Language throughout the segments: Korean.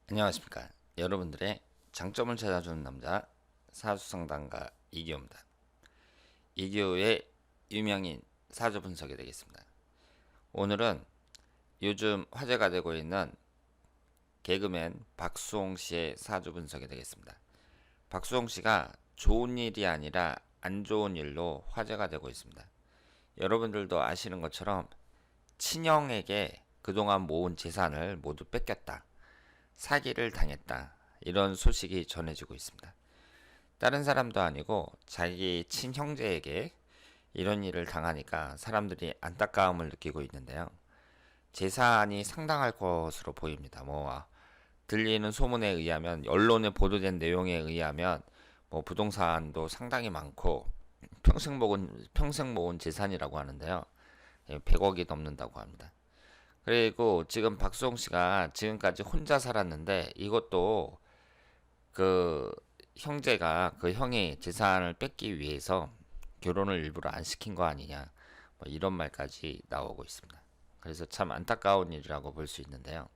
안녕하십니까. 여러분들의 장점을 찾아주는 남자 사주상담가 이기호입니다. 이기호의 유명인 사주 분석이 되겠습니다. 오늘은 요즘 화제가 되고 있는 개그맨 박수홍 씨의 사주 분석이 되겠습니다. 박수홍 씨가 좋은 일이 아니라 안 좋은 일로 화제가 되고 있습니다. 여러분들도 아시는 것처럼 친형에게 그동안 모은 재산을 모두 뺏겼다. 사기를 당했다. 이런 소식이 전해지고 있습니다. 다른 사람도 아니고 자기 친형제에게 이런 일을 당하니까 사람들이 안타까움을 느끼고 있는데요. 재산이 상당할 것으로 보입니다. 들리는 소문에 의하면, 언론에 보도된 내용에 의하면 부동산도 상당히 많고 평생 모은 재산이라고 하는데요. 100억이 넘는다고 합니다. 그리고 지금 박수홍 씨가 지금까지 혼자 살았는데, 이것도 그 형제가, 그 형이 재산을 뺏기 위해서 결혼을 일부러 안 시킨 거 아니냐, 이런 말까지 나오고 있습니다. 그래서 참 안타까운 일이라고 볼 수 있는데요.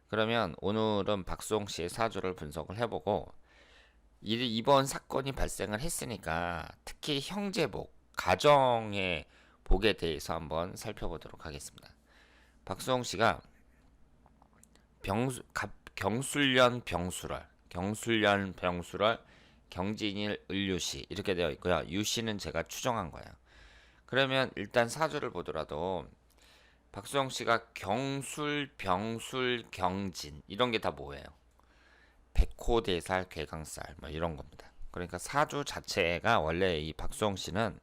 그러면 오늘은 박수홍 씨의 사주를 분석을 해보고, 이번 사건이 발생을 했으니까 특히 형제복, 가정의 복에 대해서 한번 살펴보도록 하겠습니다. 박수홍 씨가 경술년 병술월, 경진일 을유시 이렇게 되어 있고요. 유시는 제가 추정한 거예요. 그러면 일단 사주를 보더라도 박수홍 씨가 경술, 병술, 경진 이런 게 다 뭐예요? 백호대살, 괴강살 이런 겁니다. 그러니까 사주 자체가, 원래 이 박수홍 씨는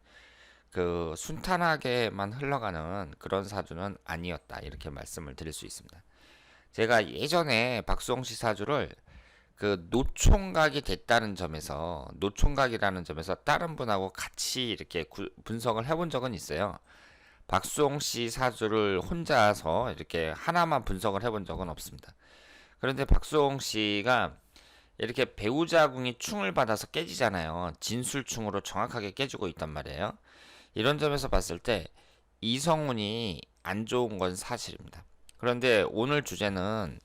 그 순탄하게만 흘러가는 그런 사주는 아니었다, 이렇게 말씀을 드릴 수 있습니다. 제가 예전에 박수홍 씨 사주를 그 노총각이 됐다는 점에서, 노총각이라는 점에서 다른 분하고 같이 이렇게 분석을 해본 적은 있어요. 박수홍 씨 사주를 혼자서 이렇게 하나만 분석을 해본 적은 없습니다. 그런데 박수홍 씨가 이렇게 배우자궁이 충을 받아서 깨지잖아요. 진술충으로 정확하게 깨지고 있단 말이에요. 이런 점에서 봤을 때 이성운이 안 좋은 건 사실입니다. 그런데 오늘 주제는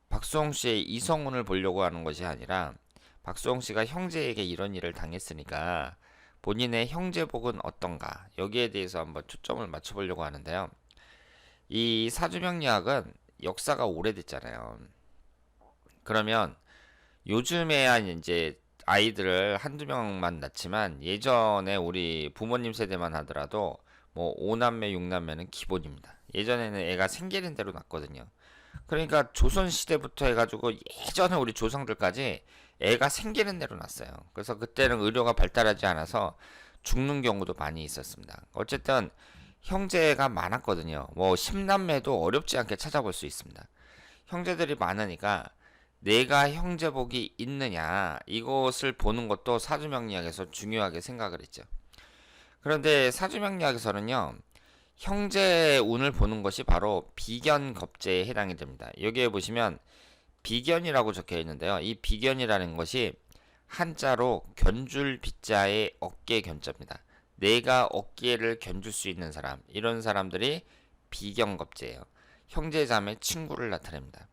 박수홍 씨의 이성운을 보려고 하는 것이 아니라, 박수홍 씨가 형제에게 이런 일을 당했으니까 본인의 형제복은 어떤가, 여기에 대해서 한번 초점을 맞춰보려고 하는데요. 이 사주명리학은 역사가 오래됐잖아요. 그러면 요즘에야 이제 아이들을 한두 명만 낳지만, 예전에 우리 부모님 세대만 하더라도 5남매, 6남매는 기본입니다. 예전에는 애가 생기는 대로 낳거든요. 그러니까 조선 시대부터 해가지고 예전에 우리 조상들까지 애가 생기는 대로 낳았어요. 그래서 그때는 의료가 발달하지 않아서 죽는 경우도 많이 있었습니다. 어쨌든 형제가 많았거든요. 10남매도 어렵지 않게 찾아볼 수 있습니다. 형제들이 많으니까 내가 형제복이 있느냐, 이것을 보는 것도 사주명리학에서 중요하게 생각을 했죠. 그런데 사주명리학에서는요, 형제 운을 보는 것이 바로 비견겁제에 해당이 됩니다. 여기에 보시면 비견이라고 적혀 있는데요. 이 비견이라는 것이 한자로 견줄 비자의 어깨 견자입니다. 내가 어깨를 견줄 수 있는 사람, 이런 사람들이 비견겁제예요. 형제자매 친구를 나타냅니다.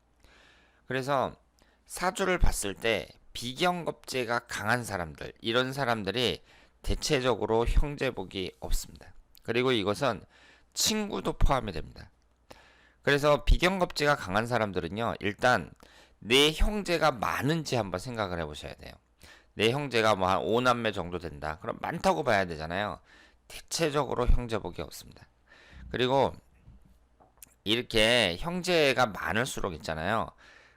그래서 사주를 봤을 때 비견겁제가 강한 사람들, 이런 사람들이 대체적으로 형제복이 없습니다. 그리고 이것은 친구도 포함이 됩니다. 그래서 비견겁제가 강한 사람들은요, 일단 내 형제가 많은지 한번 생각을 해보셔야 돼요. 내 형제가 한 5남매 정도 된다. 그럼 많다고 봐야 되잖아요. 대체적으로 형제복이 없습니다. 그리고 이렇게 형제가 많을수록 있잖아요.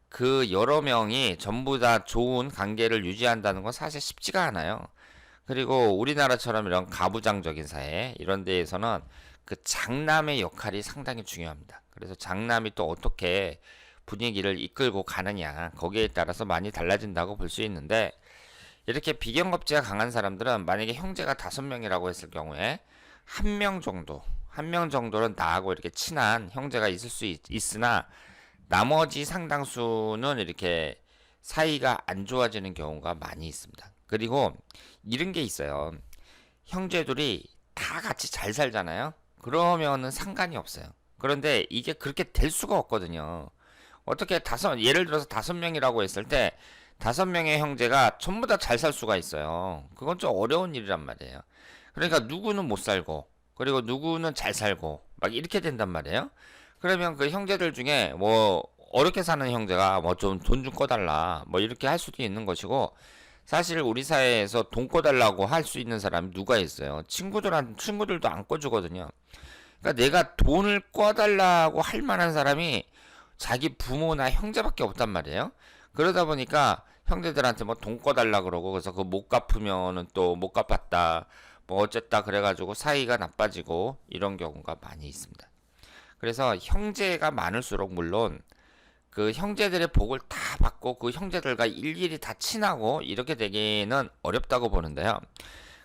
그 여러 명이 전부 다 좋은 관계를 유지한다는 건 사실 쉽지가 않아요. 그리고 우리나라처럼 이런 가부장적인 사회, 이런 데에서는 그 장남의 역할이 상당히 중요합니다. 그래서 장남이 또 어떻게 분위기를 이끌고 가느냐, 거기에 따라서 많이 달라진다고 볼 수 있는데, 이렇게 비견겁제가 강한 사람들은 만약에 형제가 5명이라고 했을 경우에 한 명 정도는 나하고 이렇게 친한 형제가 있을 수 있으나, 나머지 상당수는 이렇게 사이가 안 좋아지는 경우가 많이 있습니다. 그리고 이런 게 있어요. 형제들이 다 같이 잘 살잖아요. 그러면은 상관이 없어요. 그런데 이게 그렇게 될 수가 없거든요. 어떻게 예를 들어서 5명이라고 했을 때 5명의 형제가 전부 다 잘 살 수가 있어요. 그건 좀 어려운 일이란 말이에요. 그러니까 누구는 못 살고, 그리고 누구는 잘 살고, 막 이렇게 된단 말이에요. 그러면 그 형제들 중에 뭐 어렵게 사는 형제가 뭐 좀 돈 좀 꺼달라, 뭐 이렇게 할 수도 있는 것이고, 사실 우리 사회에서 돈 꺼달라고 할 수 있는 사람이 누가 있어요? 친구들도 안 꺼주거든요. 그러니까 내가 돈을 꺼달라고 할 만한 사람이 자기 부모나 형제밖에 없단 말이에요. 그러다 보니까 형제들한테 뭐 돈 꺼달라 그러고, 그래서 그 못 갚으면은 또 못 갚았다 뭐 어쨌다 그래가지고 사이가 나빠지고 이런 경우가 많이 있습니다. 그래서 형제가 많을수록 물론 그 형제들의 복을 다 받고 그 형제들과 일일이 다 친하고 이렇게 되기는 어렵다고 보는데요.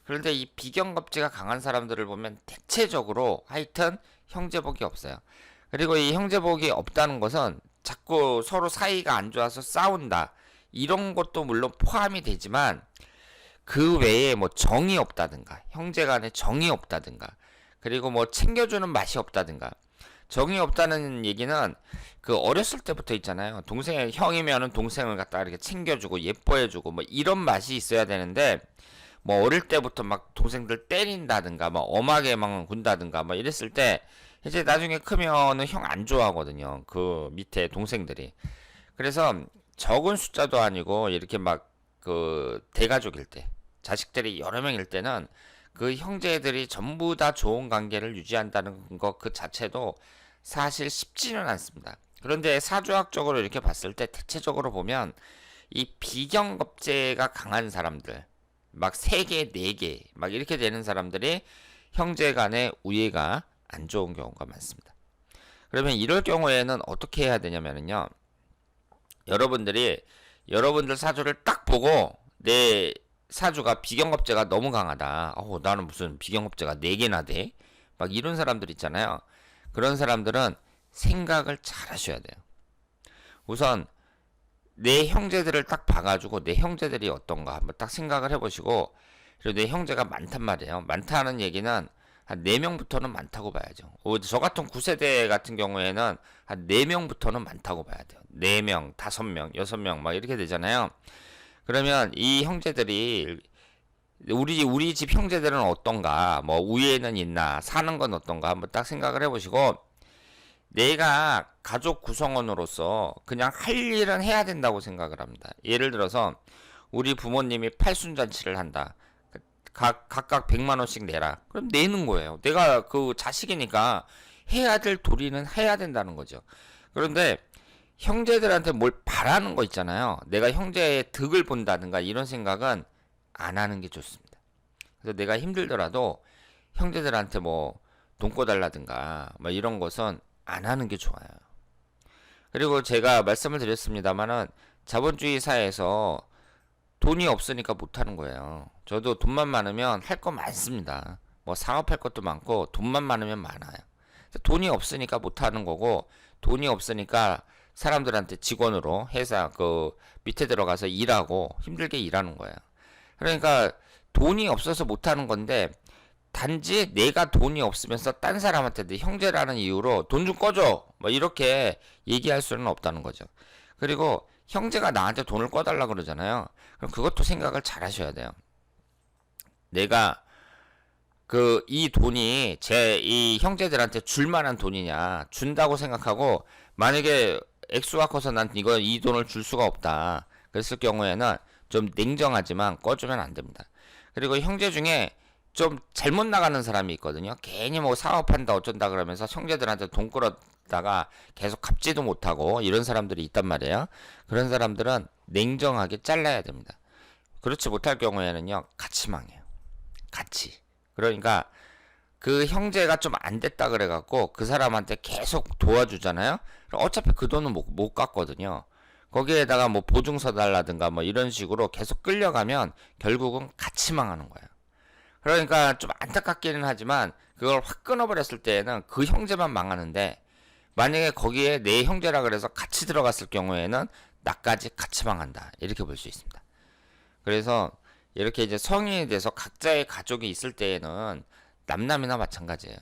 그런데 이 비경겁제가 강한 사람들을 보면 대체적으로 하여튼 형제복이 없어요. 그리고 이 형제복이 없다는 것은 자꾸 서로 사이가 안 좋아서 싸운다, 이런 것도 물론 포함이 되지만, 그 외에 뭐 정이 없다든가, 형제 간에 정이 없다든가, 그리고 뭐 챙겨주는 맛이 없다든가. 정이 없다는 얘기는 그 어렸을 때부터 있잖아요. 형이면은 동생을 갖다 이렇게 챙겨주고 예뻐해주고 뭐 이런 맛이 있어야 되는데, 뭐 어릴 때부터 막 동생들 때린다든가 막 엄하게 막 군다든가 뭐 이랬을 때 이제 나중에 크면은 형 안 좋아하거든요. 그 밑에 동생들이. 그래서 적은 숫자도 아니고 이렇게 막 그 대가족일 때, 자식들이 여러 명일 때는 그 형제들이 전부 다 좋은 관계를 유지한다는 것 그 자체도 사실 쉽지는 않습니다. 그런데 사주학적으로 이렇게 봤을 때 대체적으로 보면 이 비경겁제가 강한 사람들, 막 3개, 4개, 막 이렇게 되는 사람들이 형제 간의 우애가 안 좋은 경우가 많습니다. 그러면 이럴 경우에는 어떻게 해야 되냐면요. 여러분들 사주를 딱 보고 내 사주가 비경겁제가 너무 강하다. 나는 무슨 비경겁제가 4개나 돼? 막 이런 사람들 있잖아요. 그런 사람들은 생각을 잘 하셔야 돼요. 우선 내 형제들을 딱 봐가지고 내 형제들이 어떤가 한번 딱 생각을 해보시고, 그리고 내 형제가 많단 말이에요. 많다는 얘기는 한 4명부터는 많다고 봐야죠. 저 같은 9세대 같은 경우에는 한 4명부터는 많다고 봐야 돼요. 4명, 5명, 6명 막 이렇게 되잖아요. 그러면 이 형제들이 우리 집 형제들은 어떤가, 뭐 우애는 있나, 사는 건 어떤가 한번 딱 생각을 해보시고, 내가 가족 구성원으로서 그냥 할 일은 해야 된다고 생각을 합니다. 예를 들어서 우리 부모님이 팔순잔치를 한다. 각각 100만 원씩 내라. 그럼 내는 거예요. 내가 그 자식이니까 해야 될 도리는 해야 된다는 거죠. 그런데 형제들한테 뭘 바라는 거 있잖아요. 내가 형제의 득을 본다든가 이런 생각은 안 하는 게 좋습니다. 그래서 내가 힘들더라도 형제들한테 뭐 돈 꿔달라든가 뭐 이런 것은 안 하는 게 좋아요. 그리고 제가 말씀을 드렸습니다만은 자본주의 사회에서 돈이 없으니까 못 하는 거예요. 저도 돈만 많으면 할 거 많습니다. 뭐 사업할 것도 많고 돈만 많으면 많아요. 돈이 없으니까 못 하는 거고, 돈이 없으니까 사람들한테 직원으로 회사 그 밑에 들어가서 일하고 힘들게 일하는 거예요. 그러니까 돈이 없어서 못 하는 건데, 단지 내가 돈이 없으면서 딴 사람한테 내 형제라는 이유로 돈 좀 꺼줘 뭐 이렇게 얘기할 수는 없다는 거죠. 그리고 형제가 나한테 돈을 꺼달라 그러잖아요. 그럼 그것도 생각을 잘 하셔야 돼요. 내가 이 돈이 이 형제들한테 줄 만한 돈이냐, 준다고 생각하고 만약에 액수가 커서 난 이 돈을 줄 수가 없다 그랬을 경우에는 좀 냉정하지만 꺼주면 안 됩니다. 그리고 형제 중에 좀 잘못 나가는 사람이 있거든요. 괜히 뭐 사업한다 어쩐다 그러면서 형제들한테 돈 끌었다가 계속 갚지도 못하고 이런 사람들이 있단 말이에요. 그런 사람들은 냉정하게 잘라야 됩니다. 그렇지 못할 경우에는요, 같이 망해요. 같이. 그러니까 그 형제가 좀 안 됐다 그래갖고 그 사람한테 계속 도와주잖아요. 그럼 어차피 그 돈은 못 갚거든요. 거기에다가 뭐 보증서 달라든가 뭐 이런 식으로 계속 끌려가면 결국은 같이 망하는 거예요. 그러니까 좀 안타깝기는 하지만 그걸 확 끊어버렸을 때에는 그 형제만 망하는데, 만약에 거기에 내 형제라 그래서 같이 들어갔을 경우에는 나까지 같이 망한다, 이렇게 볼 수 있습니다. 그래서 이렇게 이제 성인이 돼서 각자의 가족이 있을 때에는 남남이나 마찬가지예요.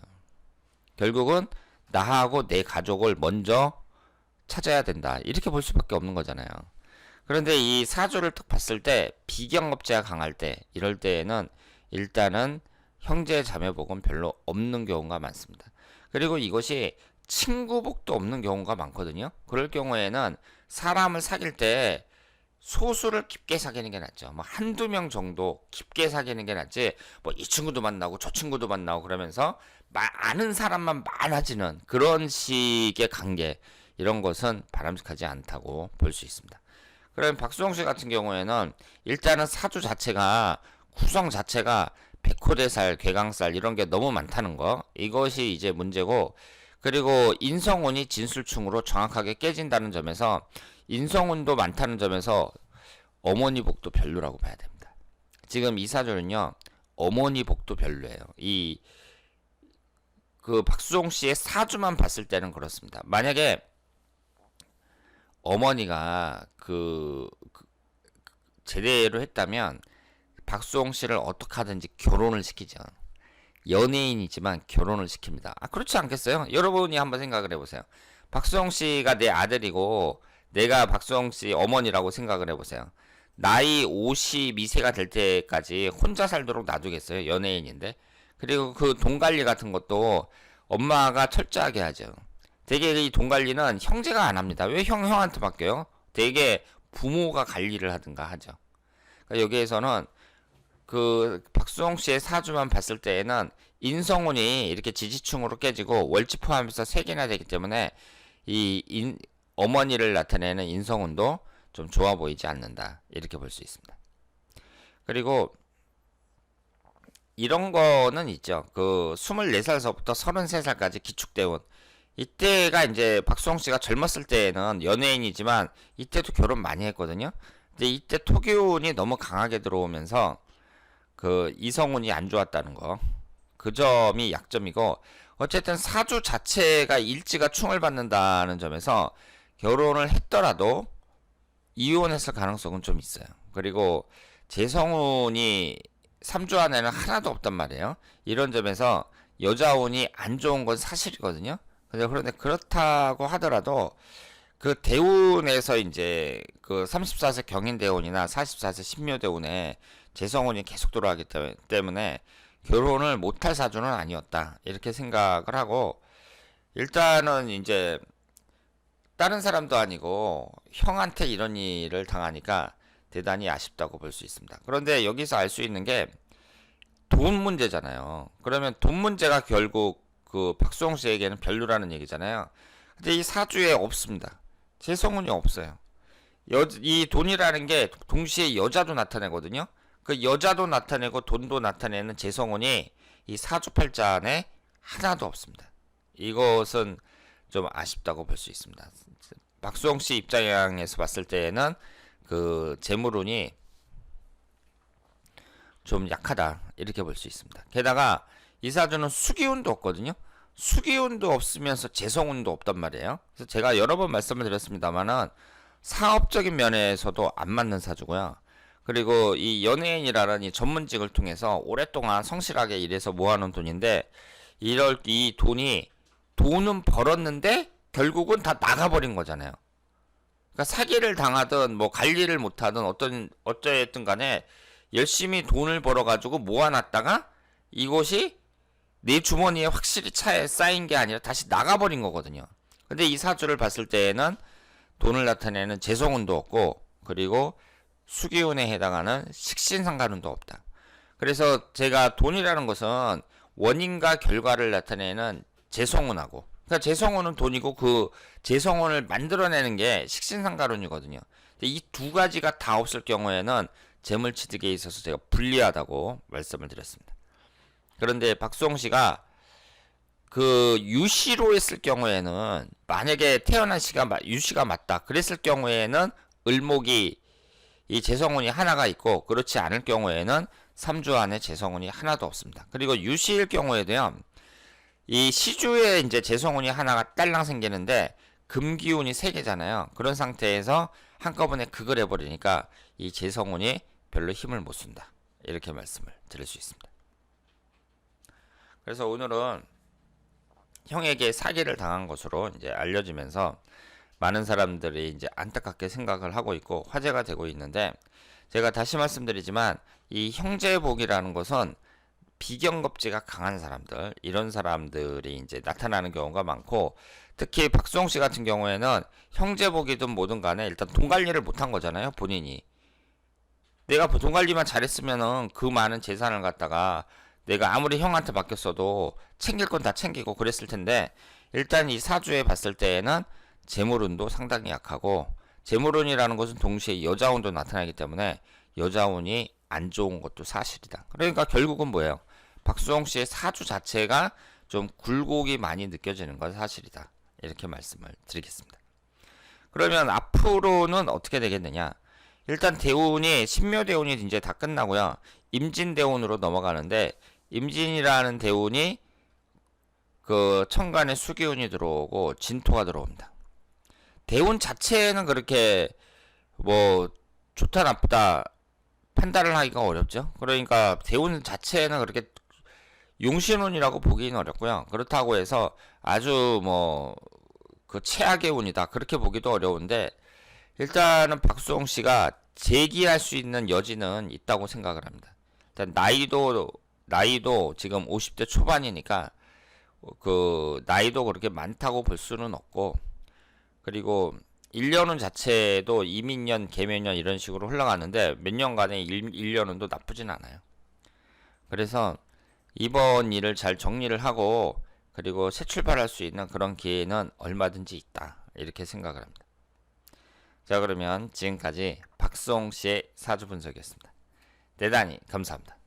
결국은 나하고 내 가족을 먼저 찾아야 된다. 이렇게 볼 수밖에 없는 거잖아요. 그런데 이 사주를 딱 봤을 때 비경업제가 강할 때 이럴 때에는 일단은 형제 자매복은 별로 없는 경우가 많습니다. 그리고 이것이 친구복도 없는 경우가 많거든요. 그럴 경우에는 사람을 사귈 때 소수를 깊게 사귀는 게 낫죠. 뭐 한두 명 정도 깊게 사귀는 게 낫지. 뭐 이 친구도 만나고 저 친구도 만나고 그러면서 아는 사람만 많아지는 그런 식의 관계 이런 것은 바람직하지 않다고 볼 수 있습니다. 그럼 박수홍 씨 같은 경우에는 일단은 사주 자체가 구성 자체가 백호대살, 괴강살 이런 게 너무 많다는 거 이것이 이제 문제고 그리고 인성운이 진술충으로 정확하게 깨진다는 점에서 인성운도 많다는 점에서 어머니 복도 별로라고 봐야 됩니다. 지금 이 사주는요 어머니 복도 별로예요. 이 그 박수홍 씨의 사주만 봤을 때는 그렇습니다. 만약에 어머니가 제대로 했다면 박수홍 씨를 어떻게 하든지 결혼을 시키죠. 연예인이지만 결혼을 시킵니다. 그렇지 않겠어요? 여러분이 한번 생각을 해보세요. 박수홍 씨가 내 아들이고 내가 박수홍 씨 어머니라고 생각을 해보세요. 나이 52세가 될 때까지 혼자 살도록 놔두겠어요? 연예인인데. 그리고 그 돈 관리 같은 것도 엄마가 철저하게 하죠. 되게 이 돈 관리는 형제가 안 합니다. 왜 형한테 맡겨요? 되게 부모가 관리를 하든가 하죠. 그러니까 여기에서는 그 박수홍 씨의 사주만 봤을 때에는 인성운이 이렇게 지지충으로 깨지고 월지 포함해서 3개나 되기 때문에 어머니를 나타내는 인성운도 좀 좋아 보이지 않는다. 이렇게 볼 수 있습니다. 그리고 이런 거는 있죠. 그 24살서부터 33살까지 기축대운. 이때가 이제 박수홍 씨가 젊었을 때에는 연예인이지만 이때도 결혼 많이 했거든요. 근데 이때 토기운이 너무 강하게 들어오면서 그 이성운이 안 좋았다는 거. 그 점이 약점이고 어쨌든 사주 자체가 일지가 충을 받는다는 점에서 결혼을 했더라도 이혼했을 가능성은 좀 있어요. 그리고 재성운이 3주 안에는 하나도 없단 말이에요. 이런 점에서 여자운이 안 좋은 건 사실이거든요. 그런데 그렇다고 하더라도 그 대운에서 이제 그 34세 경인대운이나 44세 신묘대운에 재성운이 계속 돌아가기 때문에 결혼을 못할 사주는 아니었다. 이렇게 생각을 하고 일단은 이제 다른 사람도 아니고 형한테 이런 일을 당하니까 대단히 아쉽다고 볼 수 있습니다. 그런데 여기서 알 수 있는 게 돈 문제잖아요. 그러면 돈 문제가 결국 그 박수홍 씨에게는 별로라는 얘기잖아요. 근데 이 사주에 없습니다. 재성운이 없어요. 이 돈이라는 게 동시에 여자도 나타내거든요. 그 여자도 나타내고 돈도 나타내는 재성운이 이 사주팔자 안에 하나도 없습니다. 이것은 좀 아쉽다고 볼 수 있습니다. 박수홍 씨 입장에서 봤을 때에는 그 재물운이 좀 약하다 이렇게 볼 수 있습니다. 게다가 이 사주는 수기운도 없거든요. 수기운도 없으면서 재성운도 없단 말이에요. 그래서 제가 여러 번 말씀을 드렸습니다만은 사업적인 면에서도 안 맞는 사주고요. 그리고 이 연예인이라는 이 전문직을 통해서 오랫동안 성실하게 일해서 모아놓은 돈인데 이 돈은 벌었는데 결국은 다 나가버린 거잖아요. 그러니까 사기를 당하든 뭐 관리를 못하든 어쩌든 간에 열심히 돈을 벌어가지고 모아놨다가 이것이 내 주머니에 확실히 쌓인 게 아니라 다시 나가버린 거거든요. 근데 이 사주를 봤을 때에는 돈을 나타내는 재성운도 없고 그리고 수기운에 해당하는 식신상간운도 없다. 그래서 제가 돈이라는 것은 원인과 결과를 나타내는 재성운하고 그러니까 재성운은 돈이고 그 재성운을 만들어내는 게 식신상간운이거든요. 이 두 가지가 다 없을 경우에는 재물취득에 있어서 제가 불리하다고 말씀을 드렸습니다. 그런데 박수홍 씨가 그 유씨로 했을 경우에는 만약에 태어난 시가 유씨가 맞다 그랬을 경우에는 을목이 이 재성운이 하나가 있고 그렇지 않을 경우에는 3주 안에 재성운이 하나도 없습니다. 그리고 유씨일 경우에도요. 이 시주에 이제 재성운이 하나가 딸랑 생기는데 금기운이 3개잖아요. 그런 상태에서 한꺼번에 극을 해버리니까 이 재성운이 별로 힘을 못 쓴다. 이렇게 말씀을 드릴 수 있습니다. 그래서 오늘은 형에게 사기를 당한 것으로 이제 알려지면서 많은 사람들이 이제 안타깝게 생각을 하고 있고 화제가 되고 있는데, 제가 다시 말씀드리지만 이 형제복이라는 것은 비경겁지가 강한 사람들, 이런 사람들이 이제 나타나는 경우가 많고, 특히 박수홍 씨 같은 경우에는 형제복이든 뭐든 간에 일단 돈 관리를 못한 거잖아요, 본인이. 내가 돈 관리만 잘했으면은 그 많은 재산을 갖다가 내가 아무리 형한테 맡겼어도 챙길 건 다 챙기고 그랬을 텐데, 일단 이 사주에 봤을 때에는 재물운도 상당히 약하고, 재물운이라는 것은 동시에 여자운도 나타나기 때문에 여자운이 안 좋은 것도 사실이다. 그러니까 결국은 뭐예요? 박수홍 씨의 사주 자체가 좀 굴곡이 많이 느껴지는 건 사실이다. 이렇게 말씀을 드리겠습니다. 그러면 앞으로는 어떻게 되겠느냐? 일단 대운이 신묘대운이 이제 다 끝나고요. 임진대운으로 넘어가는데, 임진이라는 대운이 그 천간에 수기운이 들어오고 진토가 들어옵니다. 대운 자체는 그렇게 뭐 좋다 나쁘다 판단을 하기가 어렵죠. 그러니까 대운 자체는 그렇게 용신운이라고 보기는 어렵고요. 그렇다고 해서 아주 뭐 그 최악의 운이다 그렇게 보기도 어려운데, 일단은 박수홍 씨가 재기할 수 있는 여지는 있다고 생각을 합니다. 일단 나이도 지금 50대 초반이니까 그 나이도 그렇게 많다고 볼 수는 없고, 그리고 1년운 자체도 이민년, 개묘년 이런 식으로 흘러가는데 몇 년간의 1년운도 나쁘진 않아요. 그래서 이번 일을 잘 정리를 하고 그리고 새 출발할 수 있는 그런 기회는 얼마든지 있다. 이렇게 생각을 합니다. 자, 그러면 지금까지 박수홍 씨의 사주 분석이었습니다. 대단히 감사합니다.